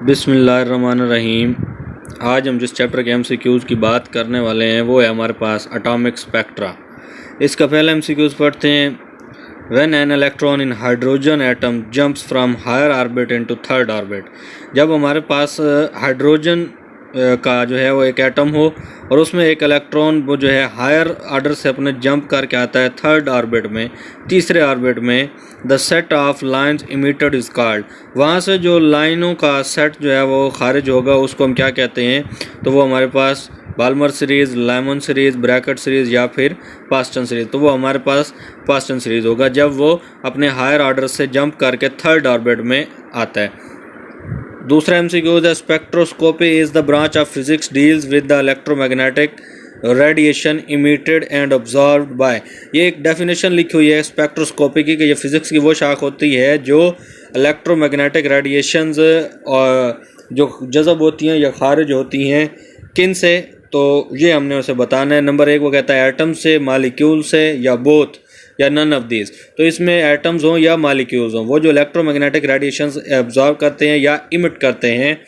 बिस्मिल्लाहिर्रहमानिर्रहीम। आज हम जिस चैप्टर के एमसीक्यूज़ की बात करने वाले हैं वो है हमारे पास एटॉमिक स्पेक्ट्रा। इसका पहला एमसीक्यूज़ पढ़ते हैं। When an electron in hydrogen atom jumps from higher orbit into third orbit, जब हमारे पास हाइड्रोजन का जो है वो एक एटम हो और उसमें एक इलेक्ट्रॉन वो जो है हायर ऑर्डर से अपने जंप करके आता है थर्ड ऑर्बिट में, तीसरे ऑर्बिट में, the set of lines emitted is called, वहाँ से जो लाइनों का सेट जो है वो खारिज होगा उसको हम क्या कहते हैं? तो वो हमारे पास Balmer series, Lyman series, Brackett series या फिर पास्टन सीरीज़। तो वो हमारे पास पास्टन सीरीज़ होगा जब वो अपने हायर ऑर्डर से जंप करके थर्ड ऑर्बिट में आता है। दूसरा एमसीक्यू है spectroscopy is the branch of physics deals with the electromagnetic radiation emitted and observed bye. ये एक डेफिनेशन लिखी हुई है स्पेक्ट्रोस्कोपी की कि ये फिज़िक्स की वो शाख होती है जो इलेक्ट्रोमैग्नेटिक रेडिएशंस जो जज़ब होती हैं या खारिज होती हैं किन से, तो ये हमने उसे बताना है। नंबर एक वो कहता है एटम से, मालिक्यूल से, या बोथ, या नन ऑफ दीज। तो इसमें एटम्स हों या मालिक्यूल्स हों, वो जो इलेक्ट्रोमैग्नेटिक रेडिएशंस एब्जॉर्ब करते हैं या इमिट करते हैं,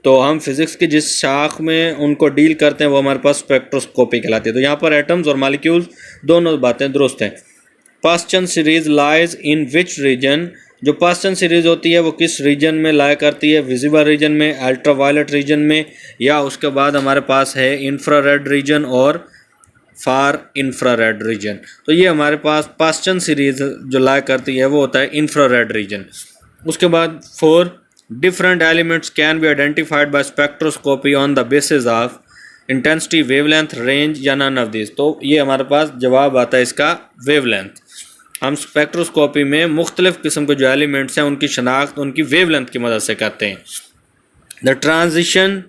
तो हम फिज़िक्स की जिस शाख में उनको डील करते हैं वो हमारे पास स्पेक्ट्रोस्कोपी कहलाती है। तो यहाँ पर एटम्स और मालिक्यूल्स दोनों बातें दुरुस्त हैं। Paschen series lies in which reason, जो पास्टन सीरीज होती है वो किस रीजन में लाया करती है? विजिबल रीजन में, अल्ट्रावायलेट रीजन में, या उसके बाद हमारे पास है इंफ्रारेड रीजन और फार इंफ्रारेड रीजन। तो ये हमारे पास पास्टन सीरीज जो लाया करती है वो होता है इंफ्रारेड रीजन। उसके बाद 4 different elements can be identified by spectroscopy on the basis of intensity, wavelength, range या नन ऑफ दिस। तो ये हमारे पास जवाब आता है इसका वेवलेंथ। हम स्पेक्ट्रोस्कोपी में मुख्तलिफ किस्म के जो एलिमेंट्स हैं उनकी शनाख्त उनकी वेवलेंथ की मदद से करते हैं। The transition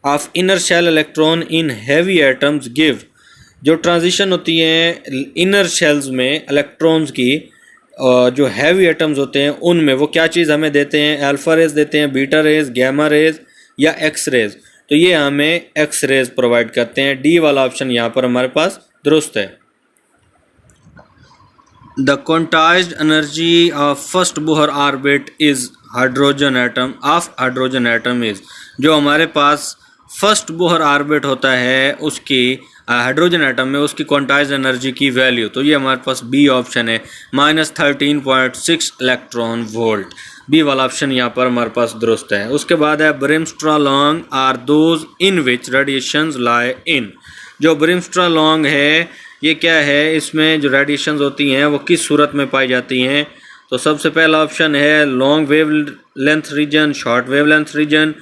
of inner shell electron in heavy atoms give, जो ट्रांजिशन होती है इनर शेल्स में इलेक्ट्रॉन्स की, जो हैवी एटम्स होते हैं उनमें, वो क्या चीज़ हमें देते हैं? अल्फा रेज देते हैं, बीटा रेज, गैमा रेज या एक्स रेज। तो ये हमें एक्स रेज प्रोवाइड करते हैं। डी वाला ऑप्शन यहाँ पर हमारे पास दुरुस्त है। The quantized energy of first Bohr orbit is hydrogen atom of hydrogen atom is, जो हमारे पास फर्स्ट बोहर ऑर्बिट होता है उसकी हाइड्रोजन एटम में उसकी क्वांटाइज्ड एनर्जी की वैल्यू, तो ये हमारे पास बी ऑप्शन है, -13.6 इलेक्ट्रॉन वोल्ट। बी वाला ऑप्शन यहाँ पर हमारे पास दुरुस्त है। उसके बाद है Bremsstrahlung are those in which radiations lie in, जो ब्रिमस्ट्रालॉन्ग है ये क्या है? इसमें जो रेडिएशंस होती हैं वो किस सूरत में पाई जाती हैं? तो सबसे पहला ऑप्शन है long wavelength region, short wavelength region,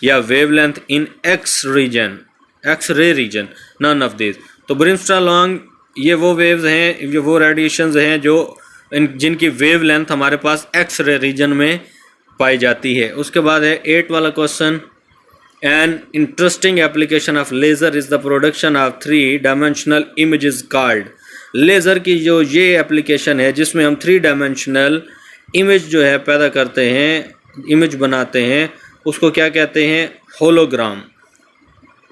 या wavelength in X region, X ray region, none of this. तो ब्रिमस्ट्रालॉन्ग ये वो वेव्स हैं, ये वो रेडिएशंस हैं जो जिनकी वेवलेंथ हमारे पास एक्स रे रीजन में पाई जाती है। उसके बाद है 8 वाला question, an interesting application of laser is the production of 3 dimensional images called. Laser की जो ये एप्लीकेशन है जिसमें हम 3 डायमेंशनल इमेज जो है पैदा करते हैं, इमेज बनाते हैं, उसको क्या कहते हैं? होलोग्राम।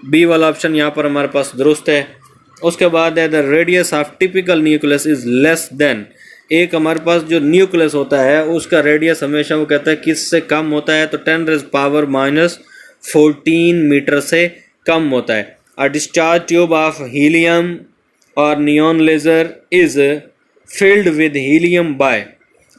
बी वाला ऑप्शन यहाँ पर हमारे पास दुरुस्त है। उसके बाद है the radius of typical nucleus is less than, एक हमारे पास जो न्यूक्लियस होता है उसका रेडियस हमेशा वो कहता है किससे कम होता है? तो 10⁻⁻14 मीटर से कम होता है। A discharge tube of helium और neon laser is filled with helium by,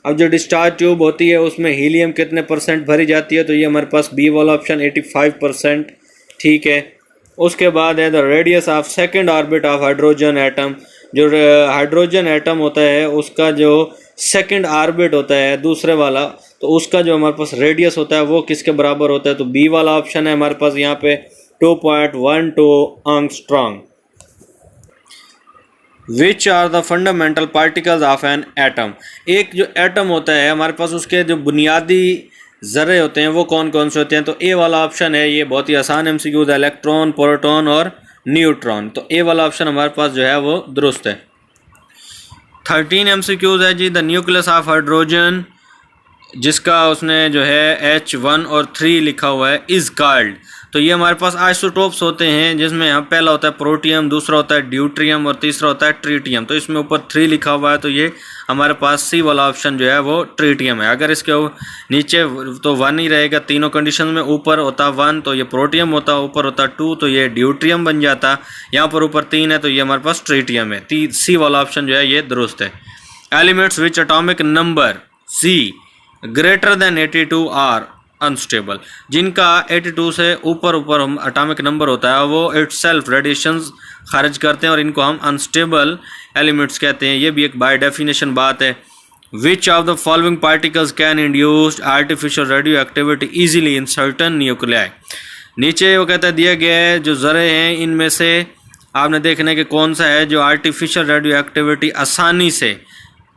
अब जो डिस्चार्ज ट्यूब होती है उसमें हीलियम कितने % भरी जाती है? तो ये हमारे पास बी वाला ऑप्शन 85%, ठीक है। उसके बाद है the radius of second orbit of hydrogen atom, जो हाइड्रोजन एटम होता है उसका जो सेकंड ऑर्बिट होता है दूसरे वाला, तो उसका जो हमारे पास रेडियस होता है वो किसके बराबर होता है? तो बी वाला ऑप्शन है हमारे पास यहाँ पे 2.12 angstrom. Which are the fundamental particles of an atom, एक जो एटम होता है हमारे पास उसके जो बुनियादी ज़र्रे होते हैं वो कौन कौन से होते हैं? तो ए वाला ऑप्शन है, ये बहुत ही आसान एमसीक्यूज़ है, इलेक्ट्रॉन, प्रोटॉन और न्यूट्रॉन। तो ए वाला ऑप्शन हमारे पास जो है वो दुरुस्त है। 13 एमसीक्यूज़ है जी, द न्यूक्लियस ऑफ हाइड्रोजन जिसका उसने जो है H1 और 3 लिखा हुआ है इज कॉल्ड। तो ये हमारे पास आइसोटोप्स होते हैं, जिसमें यहाँ पहला होता है प्रोटियम, दूसरा होता है ड्यूट्रियम और तीसरा होता है ट्रीटियम। तो इसमें ऊपर 3 लिखा हुआ है, तो ये हमारे पास सी वाला ऑप्शन जो है वो ट्रीटियम है। अगर इसके नीचे तो 1 ही रहेगा तीनों कंडीशन में, ऊपर होता 1 तो ये प्रोटियम होता, ऊपर होता 2 तो ये ड्यूट्रियम बन जाता, यहाँ पर ऊपर 3 है तो ये हमारे पास ट्रीटियम है। सी वाला ऑप्शन जो है ये दुरुस्त है। Elements which atomic number see greater than 82 are unstable, जिनका 82 से ऊपर हम एटॉमिक नंबर होता है वो इटसेल्फ रेडिएशंस खारिज करते हैं और इनको हम अनस्टेबल एलिमेंट्स कहते हैं। ये भी एक बाय डेफिनेशन बात है। Which of the following particles can induce artificial radio activity easily in certain nuclei. नीचे वो कहता है दिया गया है जो ज़रे हैं इनमें से आपने देखना है कि कौन सा है जो आर्टिफिशियल रेडियो एक्टिविटी आसानी से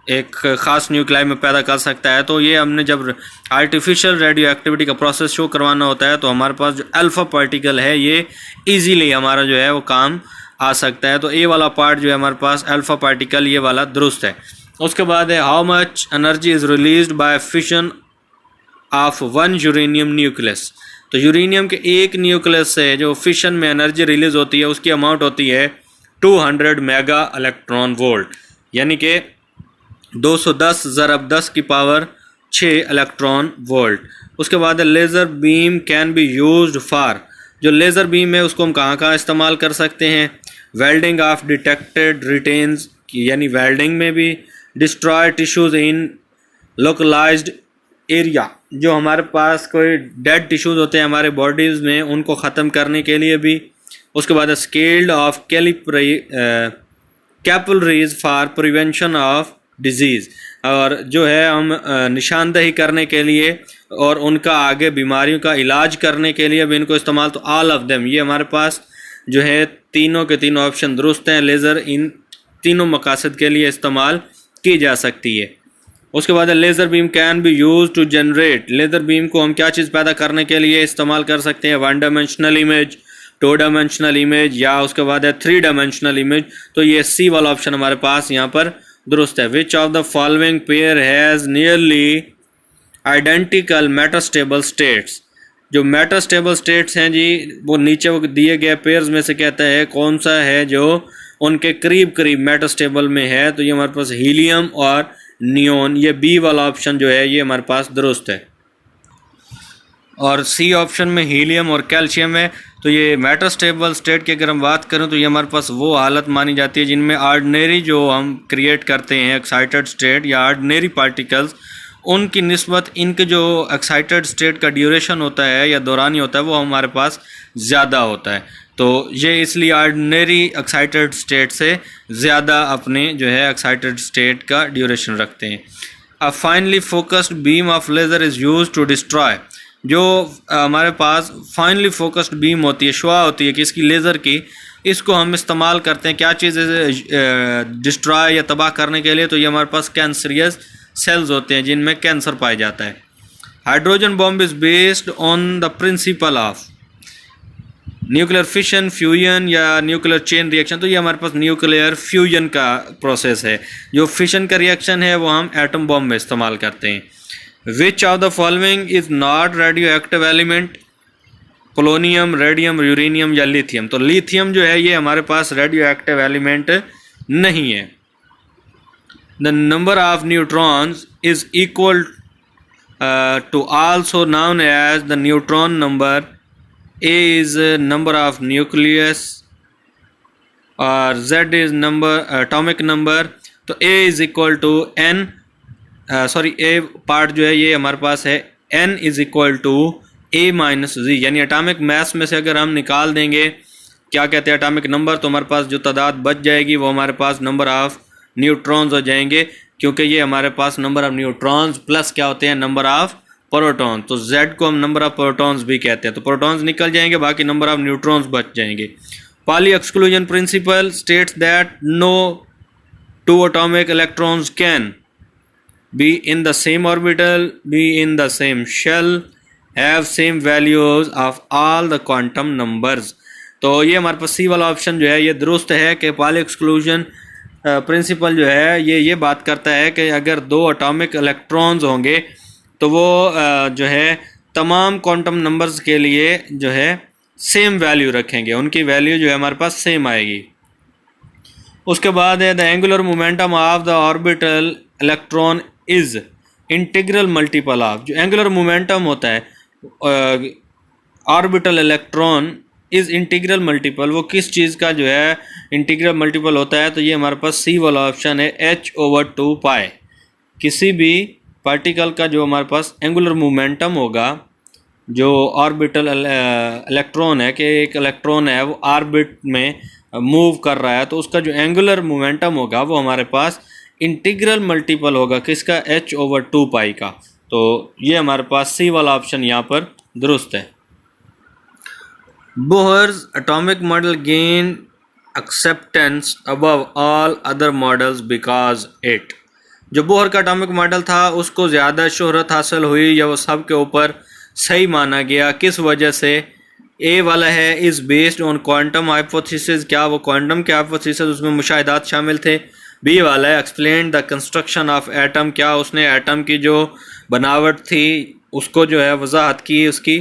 एक ख़ास न्यूक्लियाई में पैदा कर सकता है। तो ये हमने जब आर्टिफिशियल रेडियो एक्टिविटी का प्रोसेस शो करवाना होता है तो हमारे पास जो अल्फ़ा पार्टिकल है ये इजीली हमारा जो है वो काम आ सकता है। तो ए वाला पार्ट जो है हमारे पास अल्फ़ा पार्टिकल ये वाला दुरुस्त है। उसके बाद है how much energy is released by fission of 1 uranium nucleus. तो यूरेनियम के एक न्यूक्लियस से जो फिशन में एनर्जी रिलीज होती है उसकी अमाउंट होती है 200 मेगा इलेक्ट्रॉन वोल्ट, यानी कि 210 ज़रब 10 की पावर 6 इलेक्ट्रॉन वोल्ट। उसके बाद laser beam can be used for, जो लेज़र बीम है उसको हम कहाँ कहाँ इस्तेमाल कर सकते हैं। वेल्डिंग ऑफ डिटेक्टेड रिटेन्स, यानी वेल्डिंग में भी, डिस्ट्रॉय टिश्यूज़ इन लोकलाइज्ड एरिया, जो हमारे पास कोई डेड टिश्यूज़ होते हैं हमारे बॉडीज़ में उनको ख़त्म करने के लिए भी। उसके बाद scaled of capillaries for prevention of disease, और जो है हम निशानदही करने के लिए और उनका आगे बीमारियों का इलाज करने के लिए भी इनको इस्तेमाल। तो ऑल ऑफ देम ये हमारे पास जो है तीनों के तीनों ऑप्शन दुरुस्त हैं। लेज़र इन तीनों मकासद के लिए इस्तेमाल की जा सकती है। उसके बाद laser beam can be use to generate, laser beam को हम क्या चीज़ पैदा करने के लिए इस्तेमाल कर सकते हैं। 1 डायमेंशनल इमेज, 2 डायमेंशनल इमेज, या उसके बाद है 3 डायमेंशनल इमेज। तो ये सी वाला ऑप्शन हमारे पास यहाँ पर दुरुस्त है। Which of the following pair has nearly identical metastable states, जो मेटास्टेबल स्टेट्स हैं जी वो नीचे वो दिए गए पेयर्स में से कहता है कौन सा है जो उनके करीब करीब मेटास्टेबल में है। तो ये हमारे पास हीलियम और नियोन, ये बी वाला ऑप्शन जो है ये हमारे पास दुरुस्त है। और सी ऑप्शन में हीलियम और कैल्शियम है। तो ये मेटास्टेबल स्टेट की अगर हम बात करें तो ये हमारे पास वो हालत मानी जाती है जिनमें ऑर्डिनरी जो हम क्रिएट करते हैं एक्साइटेड स्टेट या ऑर्डिनरी पार्टिकल्स, उनकी निस्बत इनके जो एक्साइटेड स्टेट का ड्यूरेशन होता है या दौरानी होता है वो हमारे पास ज़्यादा होता है। तो ये इसलिए ऑर्डिनरी एक्साइटेड स्टेट से ज़्यादा अपने जो है एक्साइटेड स्टेट का ड्यूरेशन रखते हैं। A finely focused beam of laser is use to destroy, जो हमारे पास फाइनली फोकस्ड बीम होती है, शुआ होती है किसकी, लेज़र की, इसको हम इस्तेमाल करते हैं क्या चीज़ डिस्ट्रॉय या तबाह करने के लिए। तो ये हमारे पास कैंसरियस सेल्स होते हैं जिनमें कैंसर पाया जाता है। Hydrogen bomb is based on the principle of nuclear fission, fusion या न्यूक्लियर चेन रिएक्शन। तो ये हमारे पास न्यूक्लियर फ्यूजन का प्रोसेस है। जो फिशन का रिएक्शन है वो हम एटम बॉम्ब में इस्तेमाल करते हैं। Which of the following is not radio active element, polonium, radium, uranium या लिथियम। तो लिथियम जो है ये हमारे पास रेडियो एक्टिव एलिमेंट नहीं है। The number of neutrons is equal to also known as the neutron number. A is number of nucleus और Z is number atomic number। तो A is equal to N, A part जो है ये हमारे पास है N is equal to A minus Z, यानी atomic mass में से अगर हम निकाल देंगे क्या कहते हैं एटॉमिक नंबर, तो हमारे पास जो तादाद बच जाएगी वो हमारे पास नंबर ऑफ न्यूट्रॉन्स हो जाएंगे, क्योंकि ये हमारे पास नंबर ऑफ न्यूट्रॉन्स प्लस क्या होते हैं नंबर ऑफ प्रोटॉन। तो Z को हम नंबर ऑफ प्रोटॉन्स भी कहते हैं। तो प्रोटॉन्स निकल जाएंगे, बाकी नंबर ऑफ न्यूट्रॉन्स बच जाएंगे। Pauli exclusion principle states that no 2 atomic electrons can be in the same orbital, be in the same shell, have same values of all the quantum numbers। तो ये हमारे पास सी वाला option जो है ये दुरुस्त है कि पाली एक्सक्लूजन प्रिंसिपल जो है ये बात करता है कि अगर 2 एटॉमिक इलेक्ट्रॉन्स होंगे तो वो जो है तमाम क्वांटम नंबर्स के लिए जो है सेम वैल्यू रखेंगे, उनकी वैल्यू जो है हमारे पास सेम आएगी। उसके बाद है the angular momentum of the orbital electron is integral multiple of, जो एंगुलर मोमेंटम होता है orbital electron is integral multiple, वो किस चीज़ का जो है इंटीग्रल मल्टीपल होता है, तो ये हमारे पास सी वाला ऑप्शन है h/2 पाई। किसी भी पार्टिकल का जो हमारे पास एंगुलर मोमेंटम होगा, जो ऑर्बिटल इलेक्ट्रॉन है कि एक इलेक्ट्रॉन है वो ऑर्बिट में मूव कर रहा है, तो उसका जो एंगुलर मोमेंटम होगा वो हमारे पास इंटीग्रल मल्टीपल होगा किसका, h/2 पाई का। तो ये हमारे पास सी वाला ऑप्शन यहाँ पर दुरुस्त है। Bohr's atomic model gained acceptance above all other models because it, जो बोहर का एटॉमिक मॉडल था उसको ज़्यादा शोहरत हासिल हुई या वो सब के ऊपर सही माना गया, किस वजह से। ए वाला है is based on quantum hypothesis, क्या वो क्वांटम के हाइपोथेसिस उसमें मुशाहिदात शामिल थे। बी वाला है explain the construction of atom, क्या उसने एटम की जो बनावट थी उसको जो है वजाहत की उसकी।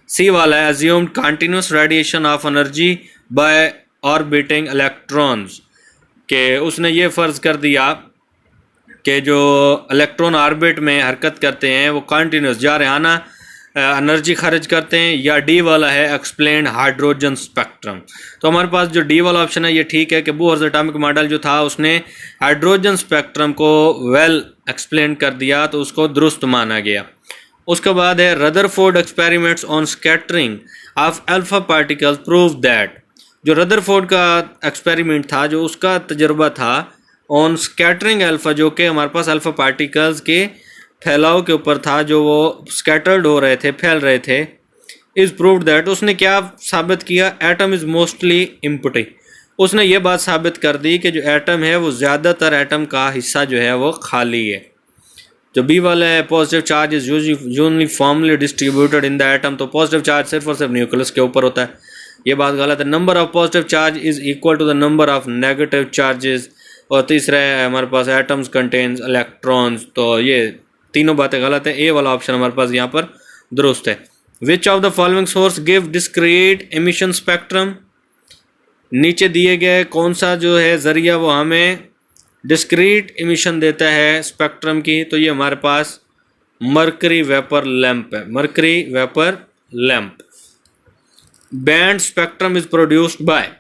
सी वाला है assumed continuous radiation of energy by orbiting electrons, के उसने ये फ़र्ज़ कर दिया कि जो इलेक्ट्रॉन ऑर्बिट में हरकत करते हैं वो कंटिन्यूस जारहाना एनर्जी खर्च करते हैं। या डी वाला है एक्सप्लेन हाइड्रोजन स्पेक्ट्रम। तो हमारे पास जो डी वाला ऑप्शन है ये ठीक है कि बोहर्स एटॉमिक मॉडल जो था उसने हाइड्रोजन स्पेक्ट्रम को वेल एक्सप्लेन कर दिया, तो उसको दुरुस्त माना गया। उसके बाद है Rutherford experiments on scattering of alpha particles prove that, जो रदरफोर्ड का एक्सपेरिमेंट था जो उसका तजर्बा था ऑन स्कैटरिंग अल्फा, जो कि हमारे पास अल्फा पार्टिकल्स के फैलाव के ऊपर था, जो वो स्कैटर्ड हो रहे थे, फैल रहे थे। इज़ प्रूव्ड दैट, उसने क्या साबित किया, एटम इज़ मोस्टली एम्प्टी, उसने ये बात साबित कर दी कि जो एटम है वो ज़्यादातर एटम का हिस्सा जो है वो खाली है। जो बी वाला है positive charge is uniformly distributed in the atom, तो पॉजिटिव चार्ज सिर्फ और सिर्फ न्यूक्लियस के ऊपर होता है, ये बात गलत है। Number of positive charge is equal to the number of negative charges. और तीसरा है हमारे पास एटम्स कंटेन्स इलेक्ट्रॉन्स, तो ये तीनों बातें गलत है। ए वाला ऑप्शन हमारे पास यहाँ पर दुरुस्त है। Which of the following source give discrete emission spectrum, नीचे दिए गए कौन सा जो है ज़रिया वो हमें डिस्क्रीट एमिशन देता है स्पेक्ट्रम की, तो ये हमारे पास मरकरी वेपर लैंप है, mercury vapour lamp. Band spectrum is produced by,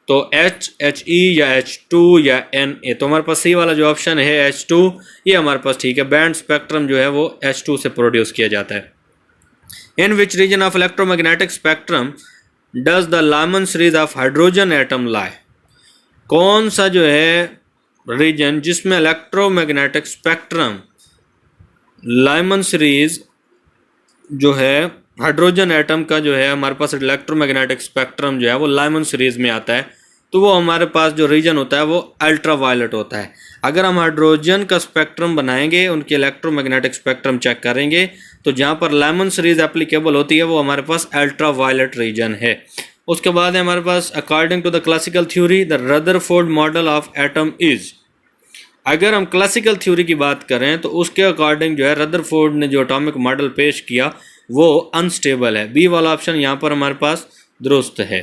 तो H, He या H2 या Na, तो हमारे पास सी वाला जो ऑप्शन है H2 ये हमारे पास ठीक है। बैंड स्पेक्ट्रम जो है वो H2 से प्रोड्यूस किया जाता है। In which region of electromagnetic spectrum does the Lyman series of hydrogen atom lie, कौन सा जो है रीजन जिसमें इलेक्ट्रोमैग्नेटिक स्पेक्ट्रम लाइमन सीरीज जो है हाइड्रोजन एटम का जो है हमारे पास इलेक्ट्रोमैग्नेटिक स्पेक्ट्रम जो है वो लाइमन सीरीज में आता है, तो वो हमारे पास जो रीजन होता है वो अल्ट्रा वायलेट होता है। अगर हम हाइड्रोजन का स्पेक्ट्रम बनाएंगे, उनकी इलेक्ट्रोमैग्नेटिक स्पेक्ट्रम चेक करेंगे, तो जहाँ पर लाइमन सीरीज एप्लीकेबल होती है वो हमारे पास अल्ट्रा वायलेट रीजन है। उसके बाद है हमारे पास according to the classical theory the Rutherford model of atom is, अगर हम क्लासिकल थ्योरी की बात करें तो उसके अकॉर्डिंग जो है रदरफोर्ड ने जो एटॉमिक मॉडल पेश किया वो अनस्टेबल है। बी वाला ऑप्शन यहाँ पर हमारे पास दुरुस्त है।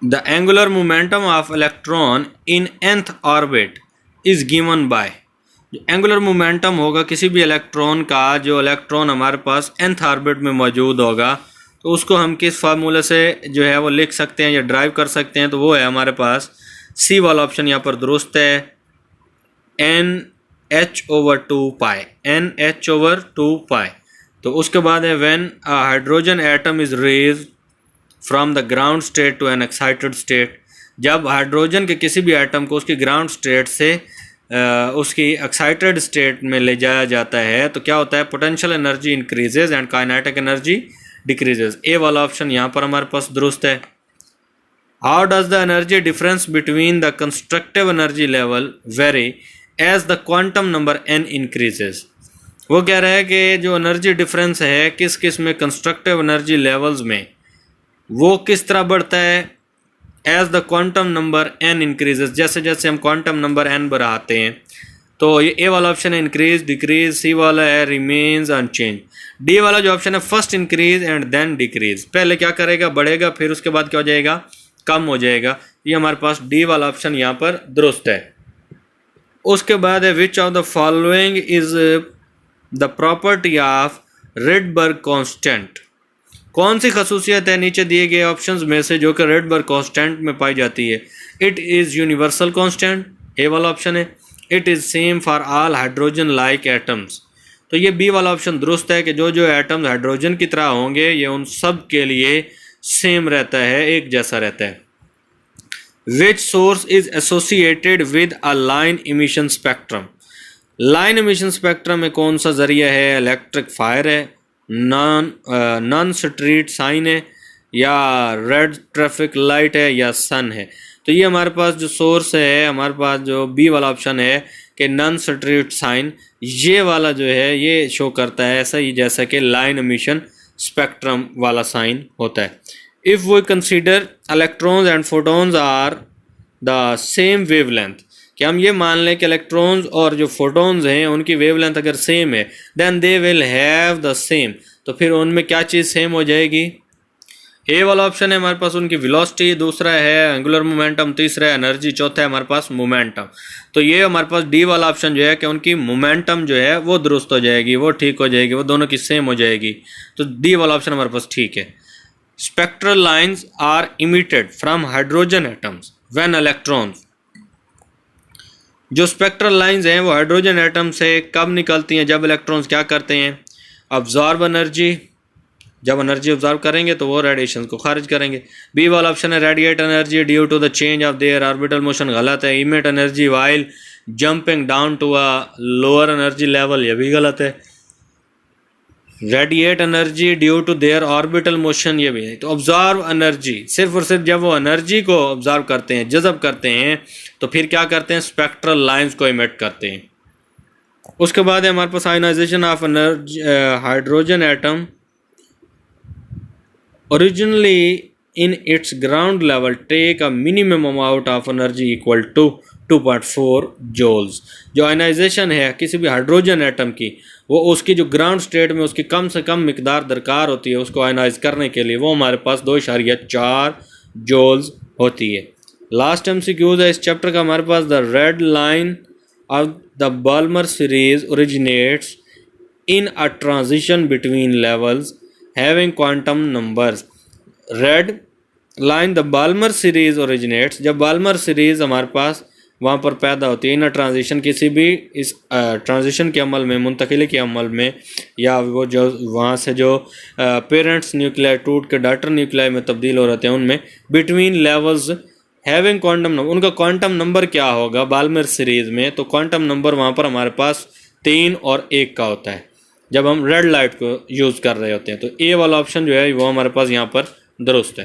The angular momentum of electron in nth orbit is given by, angular momentum होगा किसी भी इलेक्ट्रॉन का, जो इलेक्ट्रॉन हमारे पास nth ऑर्बिट में मौजूद होगा, तो उसको हम किस फार्मूले से जो है वो लिख सकते हैं या ड्राइव कर सकते हैं, तो वो है हमारे पास सी वाला ऑप्शन यहाँ पर दुरुस्त है, NH/2 पाई, NH/2 पाई। तो उसके बाद है when a hydrogen atom is raise from the ground state to an excited state, जब हाइड्रोजन के किसी भी एटम को उसकी ग्राउंड स्टेट से उसकी एक्साइटेड स्टेट में ले जाया जाता है, तो क्या होता है, potential energy increases and kinetic energy decreases. A वाला ऑप्शन यहाँ पर हमारे पास दुरुस्त है। How does the energy difference between the constructive energy level vary as the quantum number n increases, वो कह रहा है कि जो एनर्जी डिफरेंस है किस किस में कंस्ट्रक्टिव एनर्जी लेवल्स में, वो किस तरह बढ़ता है as the quantum number n increases, जैसे जैसे हम क्वांटम नंबर n बढ़ाते हैं तो ये ए वाला ऑप्शन है इंक्रीज डिक्रीज, सी वाला है रिमेन्स अनचेंज, डी वाला जो ऑप्शन है first increase and then decrease, पहले क्या करेगा बढ़ेगा फिर उसके बाद क्या हो जाएगा कम हो जाएगा। ये हमारे पास डी वाला ऑप्शन यहाँ पर दुरुस्त है। उसके बाद है which of the following is the property of Rydberg constant, कौन सी खसूसियत है नीचे दिए गए ऑप्शंस में से जो कि रेडबर्ग कांस्टेंट में पाई जाती है। इट इज़ यूनिवर्सल कांस्टेंट, ए वाला ऑप्शन है। It is same for all hydrogen like atoms, तो ये बी वाला ऑप्शन दुरुस्त है कि जो जो एटम्स हाइड्रोजन की तरह होंगे ये उन सब के लिए सेम रहता है, एक जैसा रहता है। Which source is associated with a line emission spectrum, line emission spectrum में कौन सा जरिया है, इलेक्ट्रिक फायर है, नॉन स्ट्रीट साइन है, या रेड ट्रैफिक लाइट है, या सन है। तो ये हमारे पास जो सोर्स है हमारे पास जो बी वाला ऑप्शन है कि नॉन स्ट्रीट साइन, ये वाला जो है ये शो करता है ऐसा ही जैसा कि लाइन इमिशन स्पेक्ट्रम वाला साइन होता है। If we consider electrons and photons are the same wavelength, कि हम ये मान लें कि इलेक्ट्रॉन्स और जो फोटॉन्स हैं उनकी वेवलेंथ अगर सेम है then they will have the same, तो फिर उनमें क्या चीज़ सेम हो जाएगी। ए वाला ऑप्शन है हमारे पास उनकी वेलोसिटी, दूसरा है एंगुलर मोमेंटम, तीसरा है एनर्जी, चौथा है हमारे पास मोमेंटम। तो ये हमारे पास डी वाला ऑप्शन जो है कि उनकी मोमेंटम जो है वो दुरुस्त हो जाएगी, वो ठीक हो जाएगी, वो दोनों की सेम हो जाएगी, तो डी वाला ऑप्शन हमारे पास ठीक है। Spectral lines are emitted from hydrogen atoms when electrons, जो स्पेक्ट्रल लाइंस हैं वो हाइड्रोजन एटम से कब निकलती हैं, जब इलेक्ट्रॉन्स क्या करते हैं अब्जॉर्ब एनर्जी, जब एनर्जी ऑब्जॉर्व करेंगे तो वो रेडिएशन को खारिज करेंगे। बी वाला ऑप्शन है radiate energy due to the change of their orbital motion, गलत है। Emit energy while jumping down to a lower energy level, ये भी गलत है। Radiate energy due to their orbital motion, ये भी है। तो ऑब्जॉर्व एनर्जी सिर्फ और सिर्फ जब वो एनर्जी को ऑब्जॉर्व करते हैं, जज़ब करते हैं, तो फिर क्या करते हैं स्पेक्ट्रल लाइंस को इमिट करते हैं। उसके बाद है हमारे पास ionization of energy hydrogen atom originally in its ground level take a minimum amount of energy equal to 2.4 joules. जो आयनाइजेशन है किसी भी हाइड्रोजन एटम की, वो उसकी जो ग्राउंड स्टेट में उसकी कम से कम मिकदार दरकार होती है उसको आयनाइज करने के लिए, वो हमारे पास 2.4 जूल्स होती है। लास्ट MCQ है इस चैप्टर का हमारे पास, the red line of the Balmer series originates in a transition between levels having quantum numbers. Red line the Balmer series originates, जब बाल्मर सीरीज हमारे पास वहाँ पर पैदा होती है इन ट्रांजिशन, किसी भी इस ट्रांजिशन के अमल में, मुंतकिली के अमल में, या वो जो वहाँ से जो पेरेंट्स न्यूक्लियाई टूट के डॉटर न्यूक्लियाई में तब्दील हो रहे हैं उनमें, between levels having quantum number, उनका क्वांटम नंबर क्या होगा बाल्मर सीरीज़ में, तो क्वांटम नंबर वहाँ पर हमारे पास 3 और 1 का होता है जब हम रेड लाइट को यूज़ कर रहे होते हैं। तो ए वाला ऑप्शन जो है वो हमारे पास यहाँ पर दुरुस्त है।